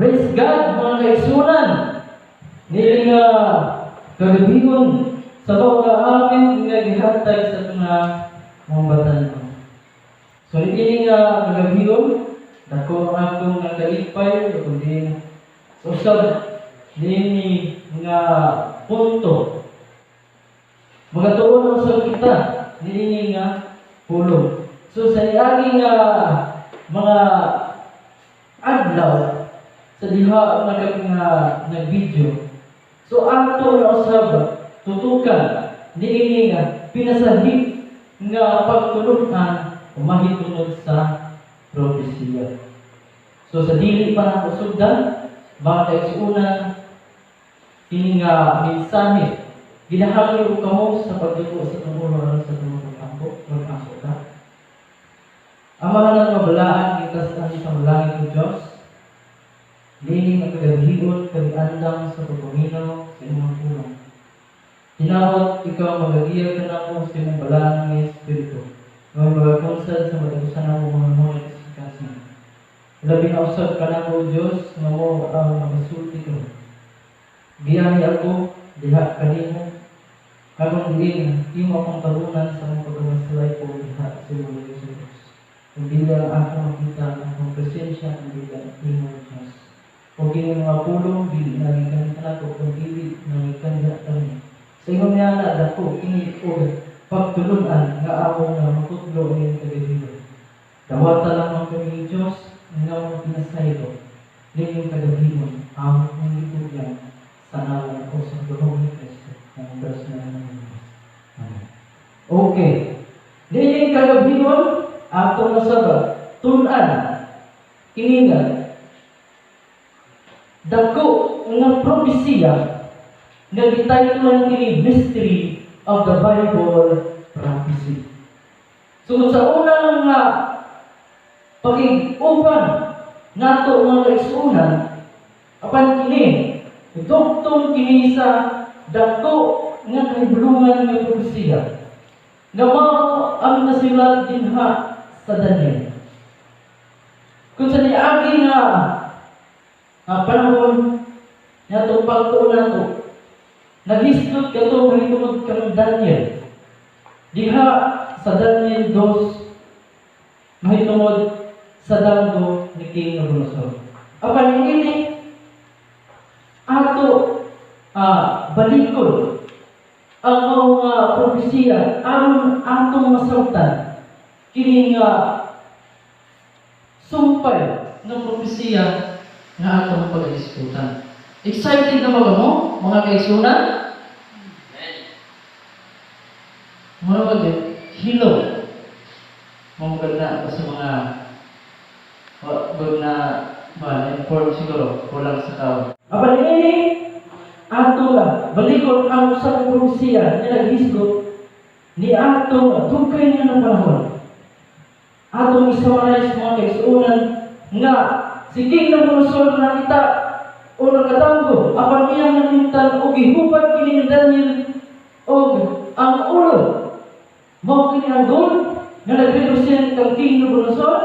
Praise God, mga kaigsunan. Nili nga kagabigon sa mga amin nga gihatag sa mga batan. So nili nga kagabigon, dako ang akong nakalipay, kundi usab nini nga punto. Magatuon sa kita, nili nga pulong. So sa iagi nga mga adlaw sa diha nga video. So ato na usab tutukan niini nga pinasahi nga pagtulungan mahitunod sa propesya. So sa dili pa na usugdan, mga kaigsunan, ini nga mensahe ginahangyo ko kamo sa pagtuo sa tumulo sa tumulo kampo ka. Ang mga nagmabalaan itas ang isang langit ng Diyos, lining ang kagahigon, kag-andang sa pagpumino sa imong tulong. Tinawag ikaw magagiya ka na mo sa imong balaan ng Espiritu, ng magagonsad sa matagusan ng mga mga kasikasya. Labi na usap ka na mo, Diyos, nga mo ang magasulti ko. Giyahi ako, diha kanimo, kagong diin, imo akong tabunan sa mga pagkawasalay ko diha sa imong Diyos. Hindi lang ako makita ang presensya ng bilang imo, Diyos. Kung kini mga pulong, dili nagikan ka na ko, kung dili nagikan ka kami. Sa imong yana, dako, kini o pagtulunan nga ako na makutlo ng kagabigan. Dawata lang ang kami, Diyos, nga mo pinasayro, ninyong kagabigan, ang pangitugyan sa nalang o sa tulong ni Kristo, ang Diyos na naman. Okay. Ninyong kagabigan, ato na sabag, tunan, kiningan, dako nga propesya nga gitaytulan kini mystery of the Bible prophecy. So sa unang nga pag-uban nato mga kaigsunan, apan kini dugtong kini sa dako nga kahibulungan nga propesya nga mao ang nasilat dinha sa Daniel. Kung sa niagi nga panahon nato pagtuon nato, naghislot kato mahitungod kang Daniel. Diha sa Daniel 2 mahitungod sa danggo ni King Nabucodonosor. Apan ini ato balikod ang mga propesya aron atong masabtan kini nga sumpay ng propesya nga atong pag-iskutan. Excited na ba mo, mga kaigsunan? Mga bagay, hilo. Mga ganda sa mga wag na inform siguro, kulang sa tao. Apan ini, ato lang, balikon ang sa propesya na naghisgot ni ato dugay nga ng panahon. Atong isummarize mga kaigsunan nga si King Nabucodonosor na kita o nagkatanggo, apan iyang namintan o gihubad kini ni Daniel o ang ulo. Mao kini ang gold nga nagrepresent kang King Nabucodonosor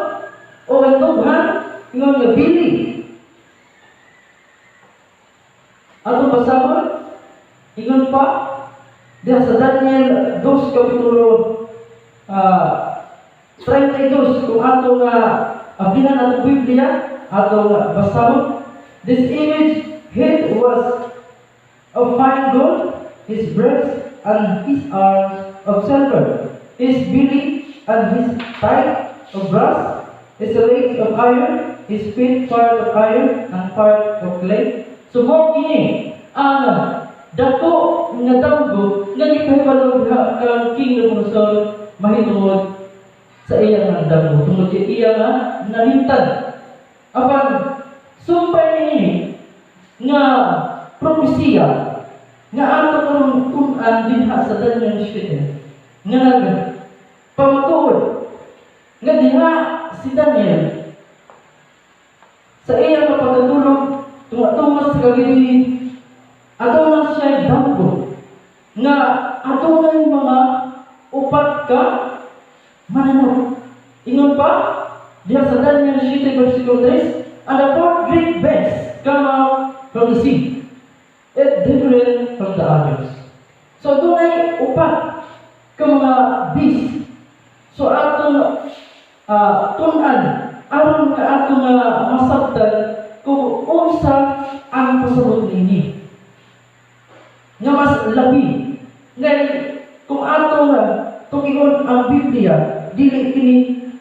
o ang tughan ingon nga bili. Atong basahon, ingon pa, diha sa Daniel 2 kapitulo 32 kung ato nga abihan atong Biblia, atong basahon. This image head was of fine gold, his breast and his arms of silver, his belly and his thigh of brass, his legs of iron, his feet part of iron and part of clay. So mo kini ang dako nga danggo nga gipahibalo kang King Nabucodonosor mahitungod sa iyang nandamo tungod kay iya nga nalimtan. Apan sumpay niini nga propesya nga ato karong tun-an dinha sa Daniel 7 nga pamatuod nga diha si Daniel sa iyang pagkatulog tunga-tunga sa kagabi ato na siya danggo nga ato na yung mga upat ka mananap. Ingon pa, diha sa Daniel 7 versikulo 3, and the fourth great beast come out from the sea. It different from the others. So dunay upat ka mga beast. So atong tun-an aron nga atong masabtan kung unsa ang pasabot niini. Nga mas labi. Nga kung atong tugion ang Biblia, dili kini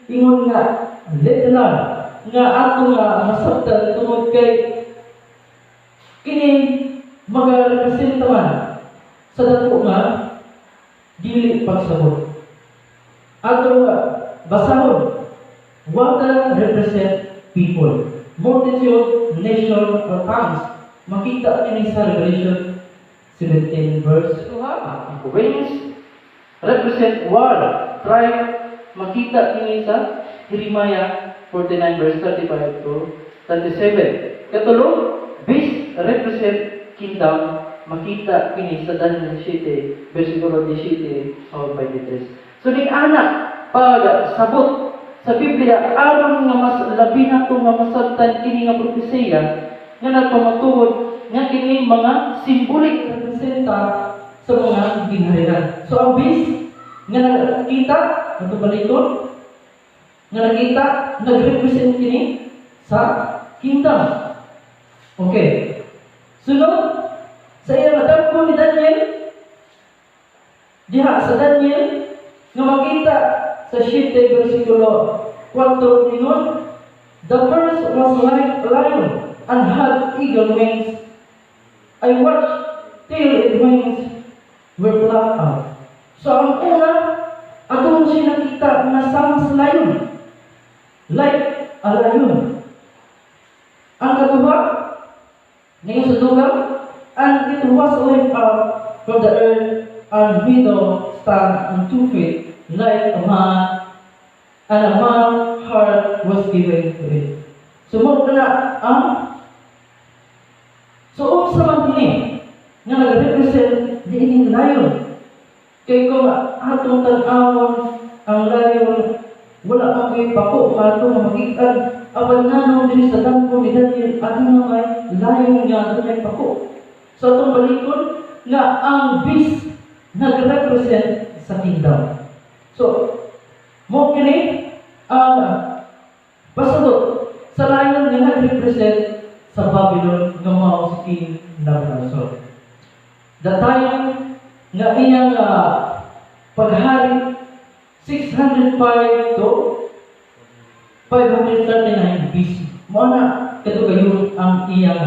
ingon nga literal nga atong masabtan tungod kay kini magarepresenta man sa dako nga dili pagsabot. Atong basahon, water represent people, multitude, nation, or tongues. Makita kini sa Revelation 17 verse 2. Wings represent war, tribe. Makita kini sa Jeremiah 49 verse 35 to 37. Katulo, beast represent kingdom. Makita kini sa Daniel 7 versikulo 17 hanggang 23. So ning anak pag sabot sa Biblia aron nga mas labi nato nga masabtan kini nga propesiya nga nagpamatuod nga kini mga simbolik representa sa mga ginharian. So ang beast nga nakita ato baliton nga nakita nagrepresent kini sa kingdom. Okay. Sunod sa iyang natagpo ni Daniel, diha sa Daniel, nga makita sa 7 versikulo 4 ningon, the first was like a lion and had eagle wings. I watched till its wings were plucked out. So ang una, atong siya nakita na sama sa lion, like a lion. Ang katuha, ngayon sa dugang, and it was lifted up from the earth and middle stand on 2 feet like a man, and a man's heart was given to it. So mo na so sa man kini nga nag-represent diining lion. Kay kung atong tan-awon ang lion wala ang pako atong magikan apan nano diri sa dangko ni Daniel atong may lion nga dunay pako. So itong balikon nga ang beast nag-represent sa kingdom. So, mo kini ang pasabot sa lion nga nag-represent sa Babylon nga mao si King Nabucodonosor. The time nga iyang paghari 605 to 539 BC. Mao na kadugayon ang iyang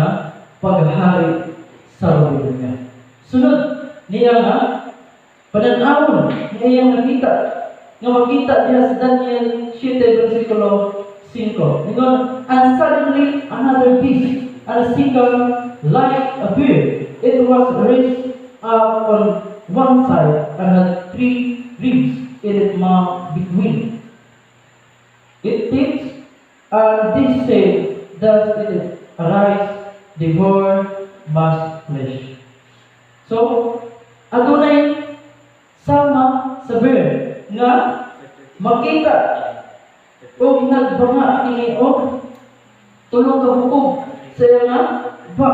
paghari sa Babylonia. Sunod niya nga panan-awon niya iyang nakita nga makita niya sa Daniel 7 versikulo 5. Ingon, and suddenly another beast, and a single like a bear. It was raised up on one side and had 3 ribs in its mouth between. It thinks, and this said, does it arise, devour much flesh. So, adunay sama sa bear nga makita o nagbanga kini o tulong ka bukog sa nga ba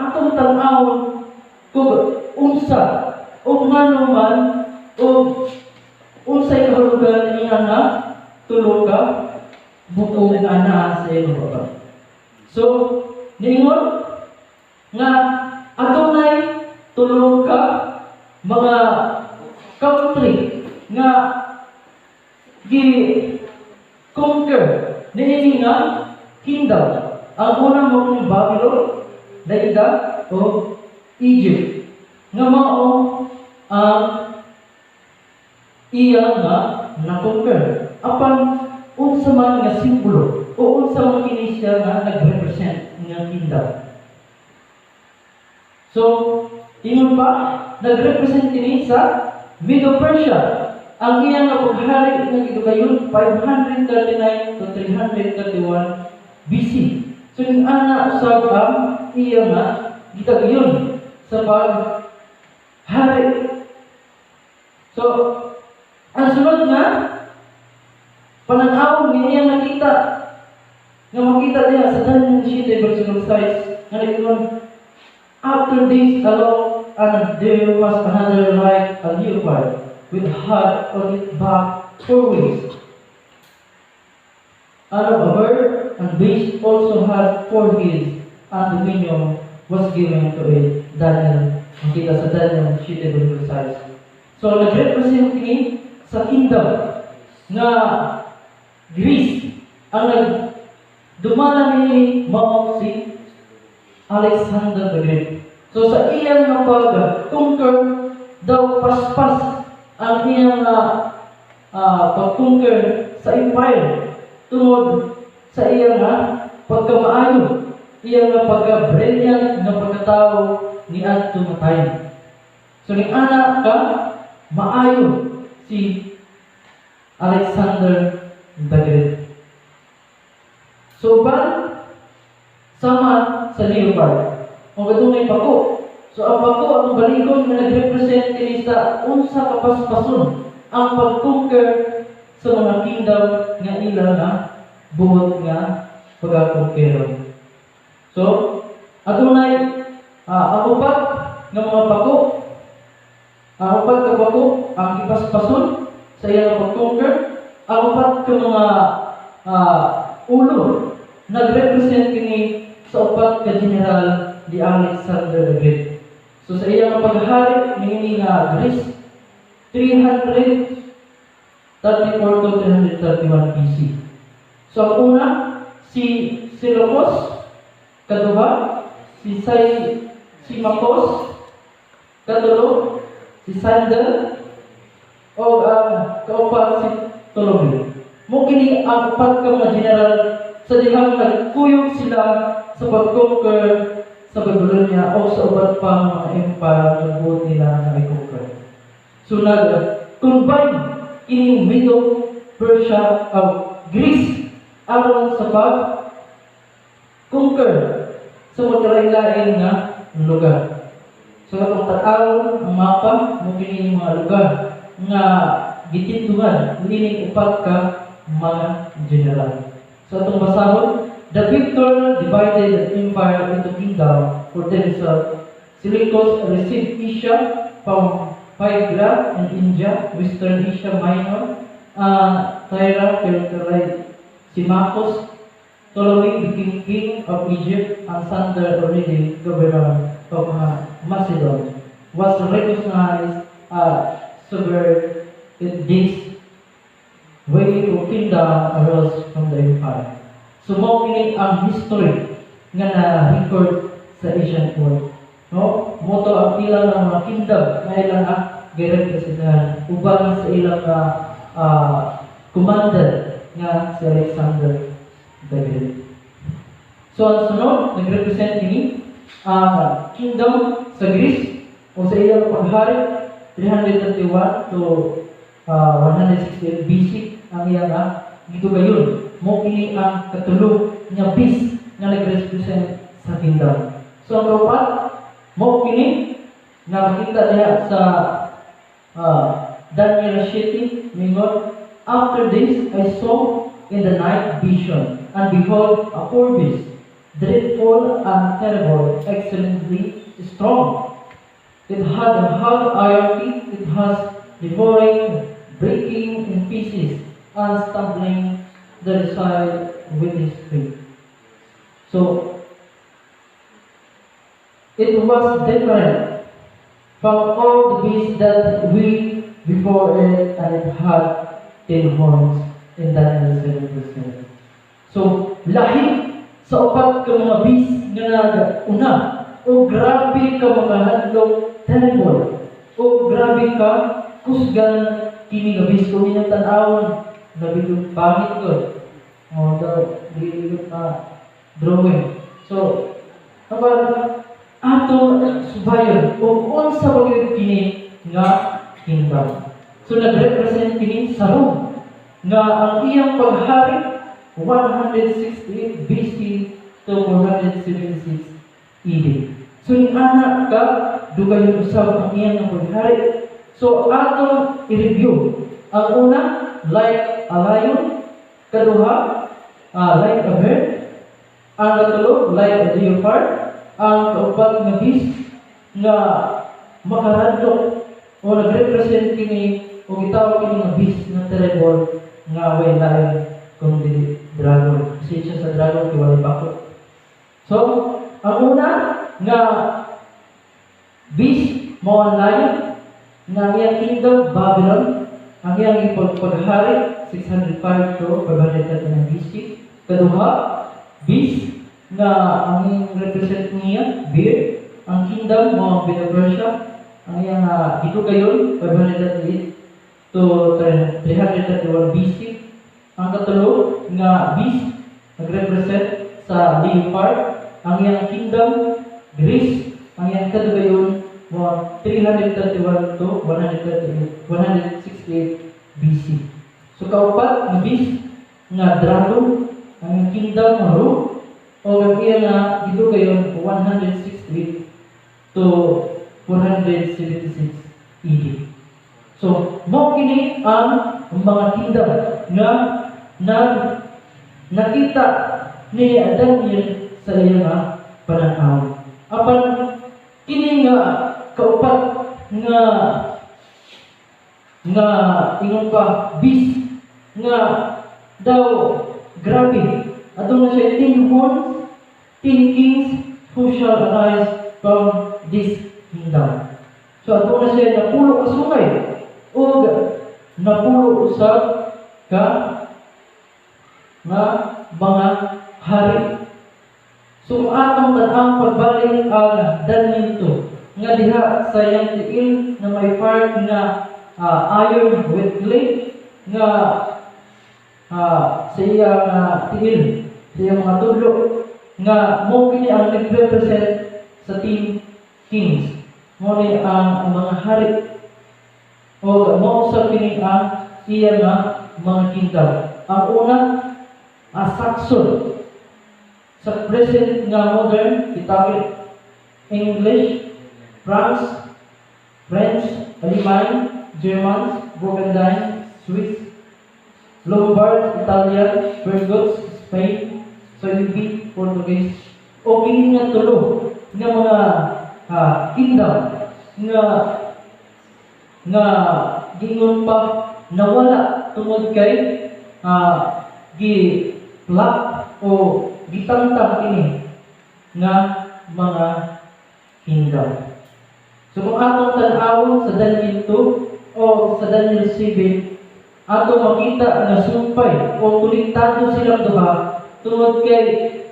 atong tan-awon kung unsa o ngano man o unsay kahulugan niya nga tulong ka bukog ana sa iyo. So, ningon nga adunay tulong ka mga country nga gi-conquer niini nga kingdom. Ang unang mo ng Babylon, Daida o Egypt. Nga mao ang iya nga na-conquer. Apan unsa man nga simbolo o unsa man kini siya nga nag-represent nga kingdom. So, ingon pa, nag-represent kini sa Medo-Persia. Ang iyang paghari nga gidugayon 539 to 331 BC. So, yung ana usab ang iya nga gitagayon sa paghari. So, ang sunod nga pananaw nga iyang nakita nga makita niya sa Daniel 7 versikulo 6 nga naging after this along, and there was another like a leopard with head on its back 4 wings. And a bird and beast also had 4 heads, and dominion was given to it. Daniel, makita sa Daniel, sheet size. So, nag-represent ni sa kingdom na Greece ang dumalan ni Mao si Alexander the Great. So sa iyang nga pag-conquer daw paspas ang iyang pag-conquer sa empire tungod sa iyang pagkamaayo, iyang nga pagka-brilliant nga pagkatao ni adto matay. So ni anak ka maayo si Alexander the Great. So sama sa leopard. Ang katungay pako. So ang pako ang balikon nga nag-represent kini sa unsa kapaspason ang pag-conquer sa mga kingdom nga ila nga buot nga pag-conquer. So adunay ang upat nga mga pako. Ang upat ka pako ang ipaspason sa iyang pag-conquer. Ang upat ka mga ulo nag-represent kini sa upat ka general di Alexander the Great. So sa iyang paghari niini nga Greece 334 to 331 BC. So ang una si Seleucus, kaduha si Makos, katulo si Sander, o kaupat si Ptolemy. Mo kini ang upat ka mga general sa dihang nagkuyog sila sa pag-conquer sa Babylonia o sa ubat pang mga empire na buot nila na i-conquer. So nag-combine ining Medo, Persia, o Greece aron sa pag-conquer sa magkalain-lain nga lugar. So atong tag-aron ang mapa mo kini mga lugar nga gitinduhan ining upat ka mga general. So itong basahon, the victor divided the empire into kingdom for themselves. Seleucus received Asia from Phrygia and India, Western Asia Minor, Tyre, Philistine. Si Marcus, Ptolemy became king of Egypt, and Sander, already governor of Macedon, was recognized as sovereign in this way of kingdom arose from the empire. So mo kini ang history nga na-record sa ancient world. No? Mo to ang ilang mga kingdom na ilang girepresentahan uban sa ilang commander nga si Alexander the Great. So ang sunod, nag-represent ini ang kingdom sa Greece o sa ilang paghari 331 to 168 BC ang iyang gitugayon. Mo kini ang katulo nga beast nga nag-represent sa kingdom. So ang kaupat, mo kini nga makita diha sa Daniel 7, mingon, after this I saw in the night vision, and behold a four beast, dreadful and terrible, excellently strong. It had a hard iron teeth, it has devouring, breaking in pieces, and stumbling the side with his feet. So, it was different from all the beasts that we before it, and it had 10 horns in Daniel 7:7. So, lahi sa upat ka mga beast nga nag-una, o grabe ka mga hadlok, terrible, o grabe ka kusgan kini nga beast kung inyong tanawon nabigod pangit ko o nabigod drawing. So kapag ato subayon o unsa bagay kini nga kingdom. So nag-represent kini sa Rome nga ang iyang paghari 168 BC to 476 AD. So yung anak ka dugayon usab ang iyang paghari. So ato i-review. Ang una, like a lion. Kaduha, like a bird. Ang katulo, like a leopard. ang kaupat nga beast nga makaradlok o nagrepresent kini o gitawag kini nga beast nga terrible nga way lain kung dili dragon. Kasi siya sa dragon kay walay bakot. So, ang una nga beast mo ang lion nga iyang kingdom Babylon, ang iyang paghari 605 to 500 BC. Kaduha, beast nga ang iyang represent niya bear, ang kingdom mo ang Medo-Persia, ang iyang gitugayon 508 to 331 BC. Ang katulo nga beast nagrepresent sa leopard, ang iyang kingdom Greece, ang iyang kadugayon mo 331 to 168 BC. So kaupat nga beast nga dragon, ang iyang kingdom nga Rome, o ang iyang gidugayon 168 to 476 AD. So, mo kini ang mga kingdom nga nakita ni Daniel sa iyang pananaw. Apan kini nga kaupat nga ingon pa beast nga daw grabe aduna siya 10 horns, 10 kings who shall arise from this kingdom. So aduna siya napulo ka sungay o napulo usab ka nga mga hari. So atong tanang pagbalik ang Daniel 2 nga diha sa iyang tiil na may part nga iron with clay nga sa iyang tiil, sa iyang mga tudlo nga mo kini ang nagrepresent sa 10 kings. Mo ni ang mga hari o mo sa kini ang iyang mga kingdom. Ang una Saxon. Sa present nga modern, itawag English, France, French, Aleman, Germans, Burgundian, Swiss, Lombard, Italian, Burgunds, Spain, Soviet, Portuguese. O kini nga tulo nga mga kingdom nga gingon pa nawala tungod kay gi-plot o gitangtang kini nga mga kingdom. So kung atong tan-awon sa Daniel 2 o sa Daniel 7, ato makita nga sumpay o tuliktado silang duha tungod kay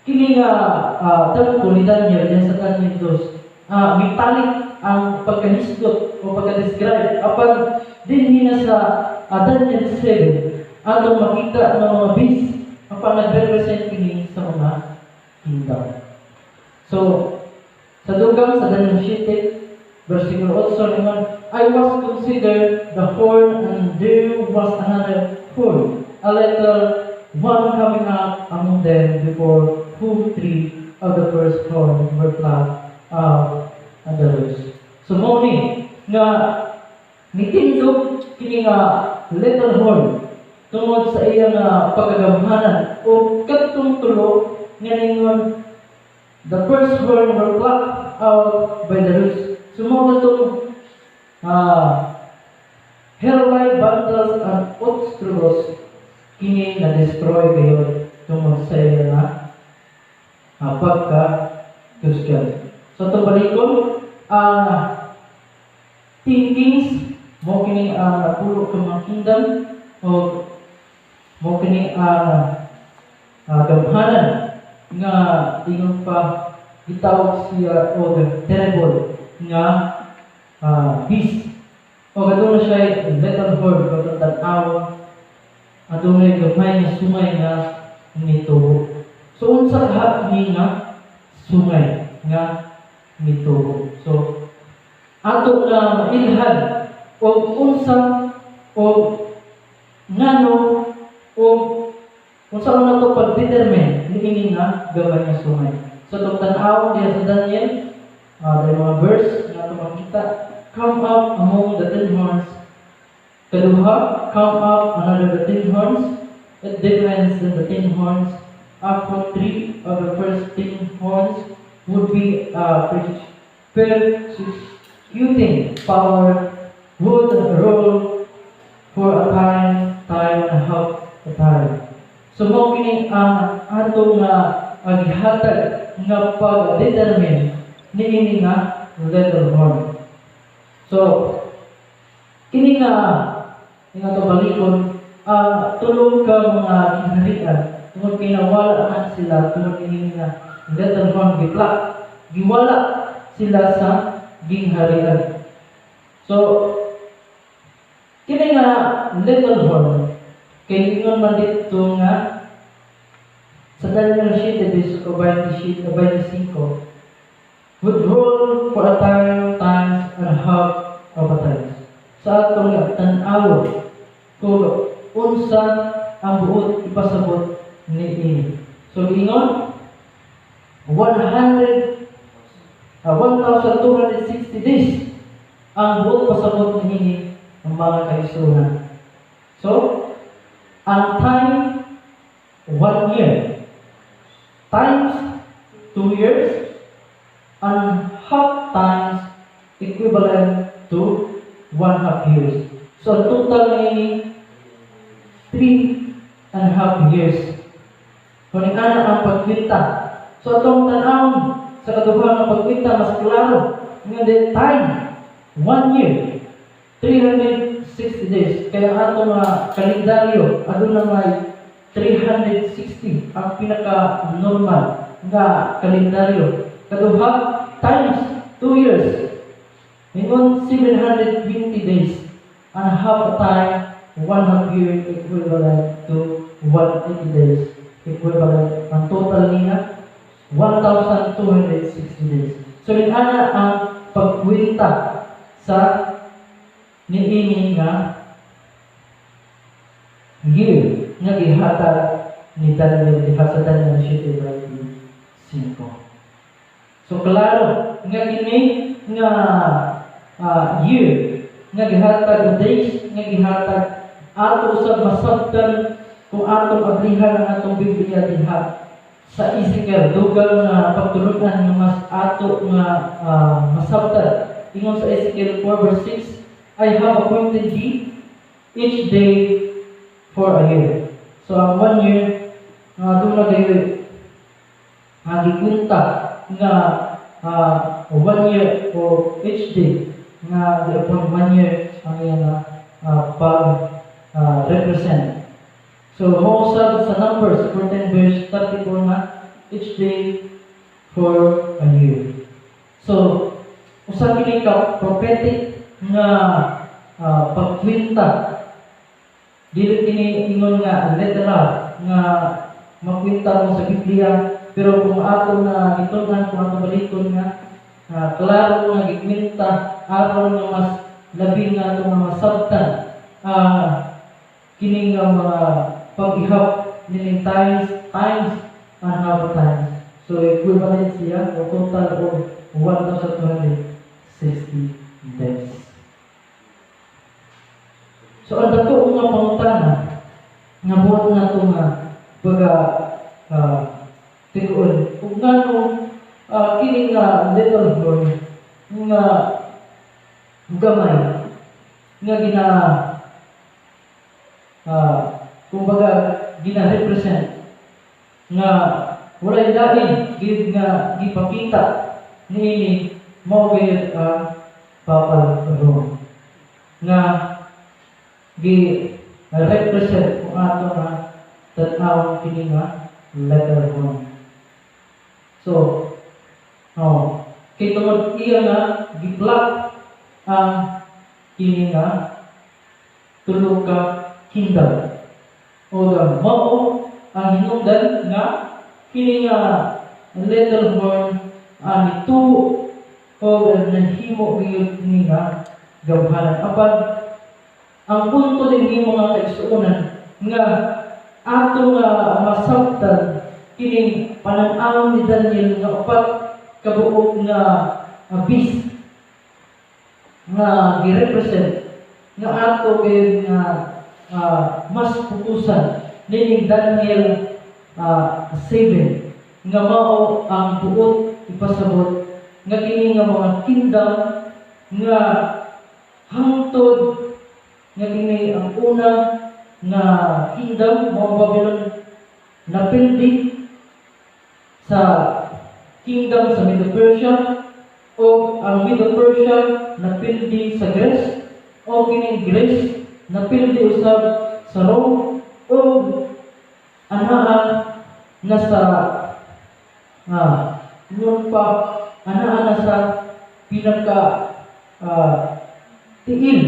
kini nga tagpo ni Daniel yan sa Daniel 2. Metallic ang pagkahisgot o pagka-describe. Apan din na sa Daniel 7, atong makita ng mga beast ang nag-represent kini sa mga kingdom. So, sa dugang sa Daniel 7, versikulo 8 naman, I was considered the horn, and there was another horn, a little one coming up among them, before whom 3 of the first horn were plucked out of the roots. So, moni nga nitindog kini nga little horn tungod sa iyang pagkagamhanan o katong tulo nga ningon the first horn were plucked out by the roots. So mo katong hairline bundles and obstruos kini na destroy kayo tungod sa iyang pagka-kusgan. So itong balikon thinkings mo kini napulo ng mga kingdom o mo kini gamhanan nga ingon pa gitawag siya o terrible nga beast o kadto siya little horn kadto tan-aw adunay gamay nga sungay nga nitubo. So unsa ni nga sungay nga nitubo. So ato na mailhan o unsa o ngano o kung saan na ito pag-determine niini nga gamay nga sungay. So itong tan-awon diya sa Daniel, dahil mga verse na ito makita, come up among the 10 horns. Kaduha, come up another the 10 horns. It difference in the 10 horns. After 3 of the first 10 horns would be persecuting power would rule for a time and a half a time. So mao kini ang atong gihatag nga pag-determine niini nga letter horn. So kini nga to balikon tulong ka mga ginharian tungod kay nawala man sila tungod kini nga letter horn giplak giwala sila sa gingharian. So kini nga letter horn kay ingon man dito nga sa Daniel 7:25 would rule for a times and a half of a time. Sa atong tan-aw kung unsa ang buot ipasabot niini. So ingon 1,260 days ang buot pasabot niini ang mga kaisunan. So ang time 1 year times 2 years and half times equivalent to 1/2 years. So total ay 3.5 years. Kung ana ang pagkwinta. So atong tan-awon sa kaduhang nga pagkwinta mas klaro nga the time 1 year 360 days. Kaya atong kalendaryo aduna may 360 ang pinaka-normal nga kalendaryo. Kaduha times 2 years. Ingon 720 days and half a time 1/2 year equivalent to 180 days. Equivalent ang total niya 1,260 days. So ana ang pagkwenta sa niini nga year nga gihatag ni Daniel diha sa Daniel 7:25. So klaro nga kini nga year nga gihatag days nga gihatag ato usab masabtan kung atong ablihan ang atong Biblia diha sa Ezekiel dugang nga pagtulunan nga mas ato nga masabtan ingon sa Ezekiel 4:6 I have appointed thee each day for a year. So ang 1 year doon na kayo gikunta nga 1 year for each day nga upon 1 year ang iyang represent. So mo sa Numbers 14:34 nga each day for a year. So usa kini ka prophetic nga pagkwinta dili kini ingon nga literal nga makwinta mo sa Biblia pero kung ato na gitunan kung ato balikon nga klaro nga gikwinta aron nga mas labi nga ato nga masabtan kini nga mga pag-ihap nining times and half times. So equivalent siya o total of 1,260 days. So ang dato nga pangutana nga buhat na ito nga baga tiguon kung ngano kini nga little horn nga gamay nga kumbaga gina-represent nga walay dain gid nga gipakita niini mao gayud papal ron nga represent kung ato nga tan-awon kini nga letter horn. So kay tungod iya nga gi-block ang kini nga tulo ka kingdom o mao ang hinungdan nga kini nga letter horn ito o nahimo gyud ni nga gawhanan apan ang punto din mga kaigsuonan nga ato nga masabtan kining panang-aw ni Daniel nga upat kabuok nga beast nga gi-represent nga ato kay nga mas putusan nining Daniel 7 nga mao ang buot ipasabot nga kini nga mga kingdom nga hangtod nga kini ang una nga kingdom mga Babylon napildi sa kingdom sa Middle Persia o ang Middle Persia napildi sa Greece o kini Greece napildi usab sa Rome o anaan na sa ngun pa anaan na sa pinaka tiil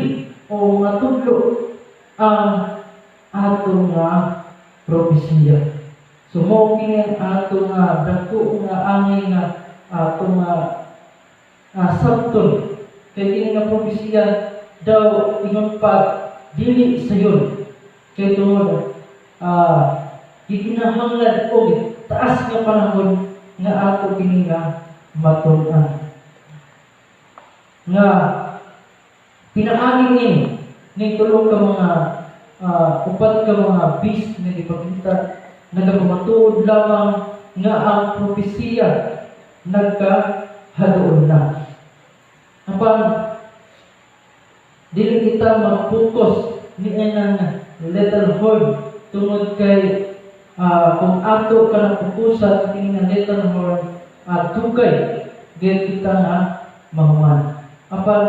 o nga tudlo ang ato nga propesya. So mo kini ang ato nga dako nga angay nga ato nga sabton kay kini nga propesya daw ingon pa dili sayon kay tungod gikinahanglan og taas nga panahon nga ato kini nga matun-an nga pinaagi ni tulong ka mga upat ka mga bis nga gipakita nagapamatuod lamang nga ang propesiya nagkahadoon na. Apan dili kita mag-focus ni ang little horn tungod kay kung ato ka na pupusan kini nga little horn dugay gid kita nga mahuman. Apan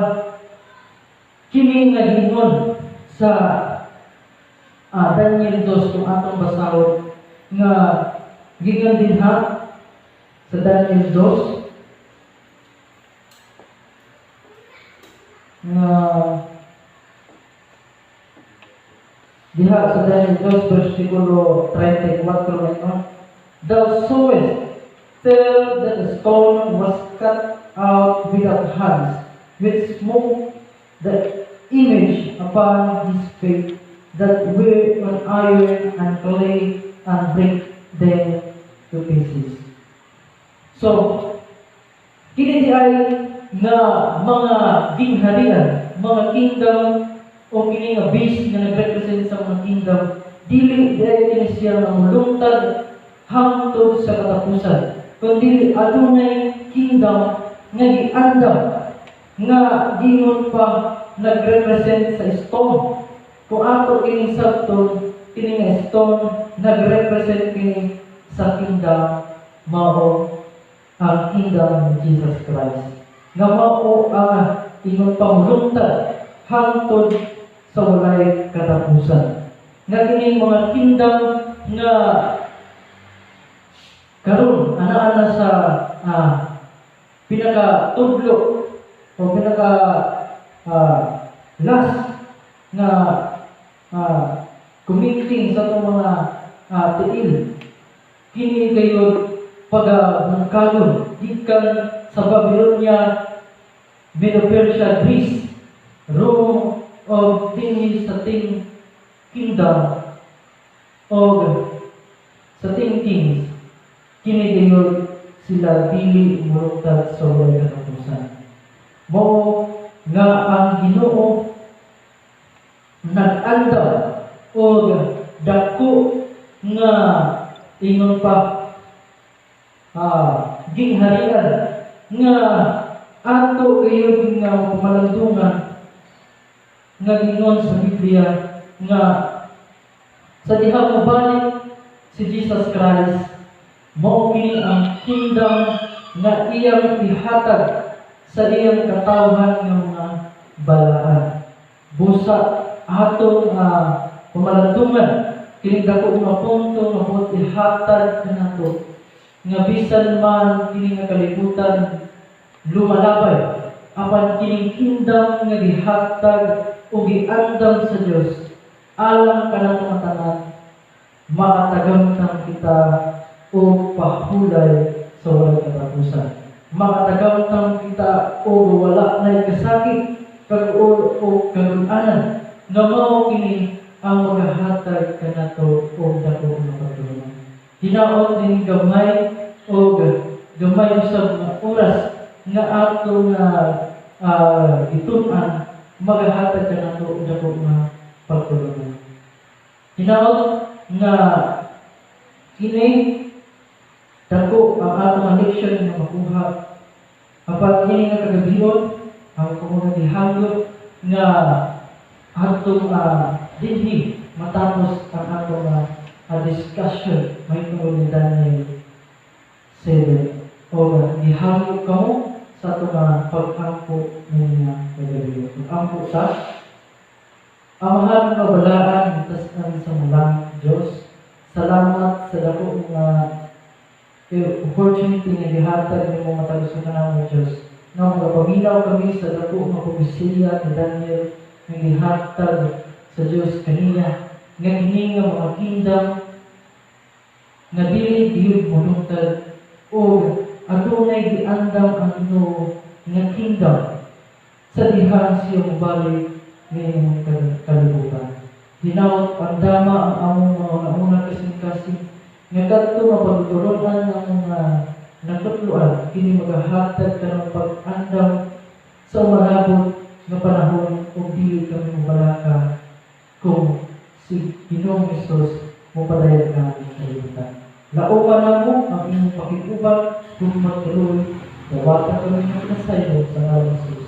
kini nga gingon sa Daniel 2 kung atong basahon nga gingon din ha sa Daniel 2 nga diha sa Daniel 2 versikulo 34 no, thou sawest till that the stone was cut out without hands, which smote the image upon his face, that were on iron and clay, and break them to pieces. So, kini di ay nga mga gingharian, mga kingdom, o kini nga base nga nag-represent sa mga kingdom, dili di ay kini siya nga mulungtad hangtod sa katapusan, kundi adunay kingdom nga giandam nga gingon pa nag-represent sa stone. Kung ato kini sabton kini nga stone nag-represent kini sa kingdom mao ang kingdom ni Jesus Christ. Nga mao ang ingon pamulungtad hangtod sa walay katapusan. Nga kini mga kingdom nga karon ana sa pinaka tudlo o pinaka last nga kumiting sa itong mga tiil. Kini kayo pag-bungkalon gikan sa Babylonia, Middle Persia, Greece, Rome, o dinhi sa ting kingdom o sa ting kings. Kini kayo sila dili umurugtad sa walay katapusan. Mo nga ang Ginoo nag-andam og dako nga ingon pa gingharian nga ato gayud nga pamalandungan nga gingon sa Biblia nga sa diha mobalik si Jesus Christ mao kini ang kingdom nga iyang ihatag sa iyang katawhan nga mga balaan. Busa atong pamalandungan kini dako nga punto nga buot ihatag kanato nga bisan man kini nga kalibutan lumalabay apan kining kingdom nga gihatag o giandam sa Dios alang kanato nga tanan makatagamtan kita o pahulay sa walay katapusan. Makatagamtan kita o wala na kasakit kag-o kagunanan nga mao kini ang magahatag kanato o dako nga pagtulungan. Hinaot din gamay o gamay usab nga oras nga ato nga gitun-an magahatag kanato o dako nga pagtulungan. Hinaot nga kini Dako ang atong leksyon nga makuha. Apat kini nga kagabion, ang kumuna gihanggop nga atong dinhi matapos ang atong discussion may tungkol ni Daniel 7. O gihanggop kamo sa atong pag-angko ng kagabion. Pag-angko sa amahan nga balaan tas ang sa mulang Dios. Salamat sa dako nga opportunity nga gihatag nimo matag sa kanang Dios. Nga magapaminaw kami sa dako nga propesiya ni Daniel nga gihatag sa Dios kaniya nga kini nga mga kingdom nga dili giyud molungtad o adunay giandam ang Ginoo nga kingdom sa diha siya mobalik ngayong kalibutan. Hinaut pagdama ang among mga nauna kasing-kasing nga kadto mapagturonan ng mga nakatluan kini magahatag kanang pag-andam sa umalabot nga panahon ug dili kami mabalaka kung si Ginoong Hesus mopadayag namin sa kalibutan. Laoman namo ang inyong pakikubang kung magtuloy dawatan kami ng nasayo sa ngalan ni Jesus.